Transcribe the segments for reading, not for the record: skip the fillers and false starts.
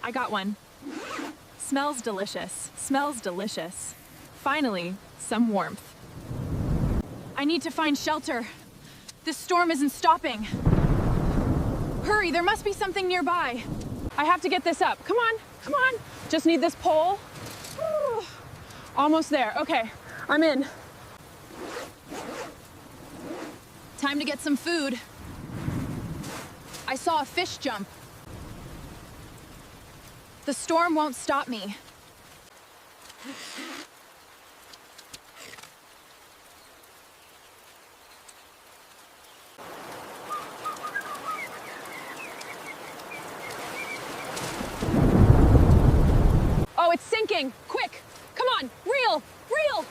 I got one. Smells delicious. Smells delicious. Finally, some warmth. I need to find shelter. This storm isn't stopping. Hurry, there must be something nearby. I have to get this up. Come on, come on. Just need this pole. Whew. Almost there. Okay, I'm in. Time to get some food. I saw a fish jump. The storm won't stop me. Oh, it's sinking. Quick, come on, reel, reel.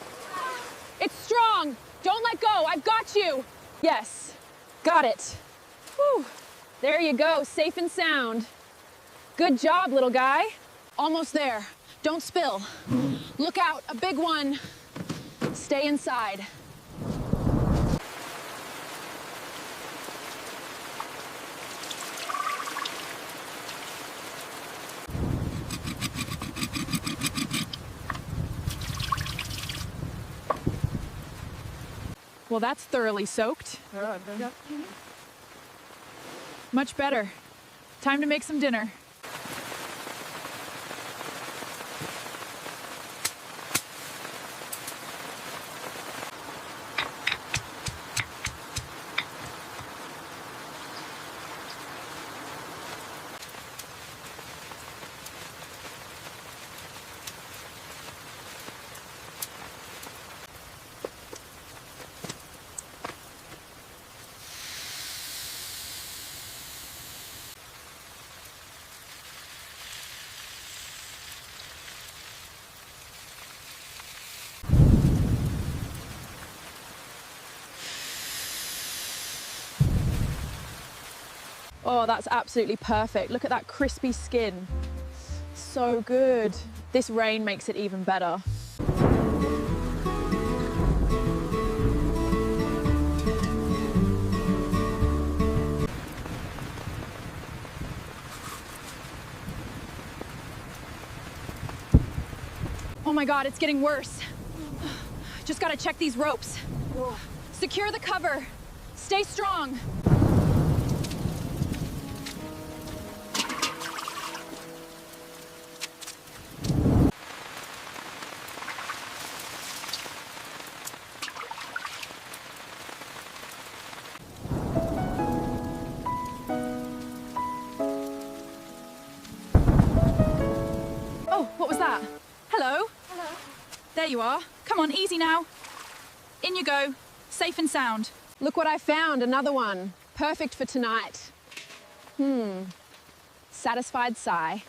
It's strong. Don't let go. I've got you. Yes, got it. Whew. There you go, safe and sound. Good job, little guy. Almost there. Don't spill. Look out, a big one. Stay inside. Well, that's thoroughly soaked. Much better. Time to make some dinner. Oh, that's absolutely perfect. Look at that crispy skin. So good. This rain makes it even better. Oh my God, it's getting worse. Just gotta check these ropes. Secure the cover. Stay strong. Hello? Hello. There you are. Come on, easy now. In you go. Safe and sound. Look what I found, another one. Perfect for tonight. Satisfied sigh.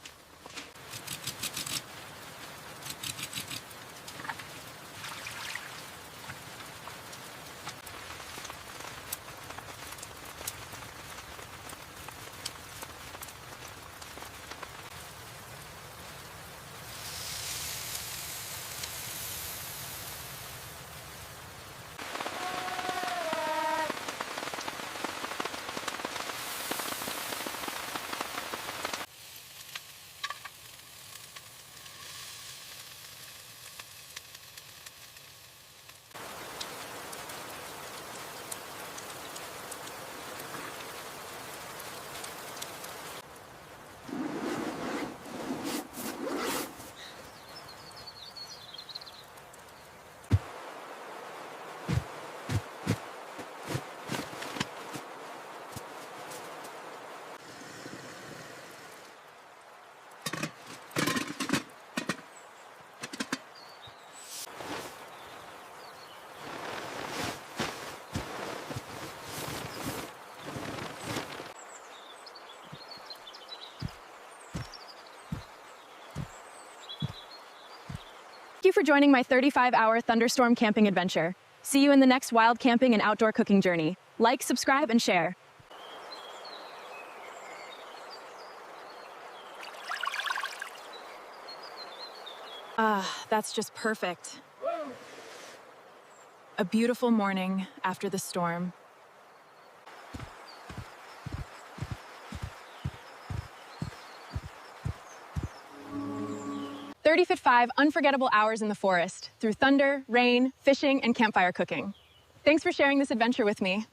Thank you for joining my 35-hour Thunderstorm camping adventure. See you in the next wild camping and outdoor cooking journey. Like, subscribe, and share. That's just perfect. A beautiful morning after the storm. 30-5 unforgettable hours in the forest through thunder, rain, fishing, and campfire cooking. Thanks for sharing this adventure with me.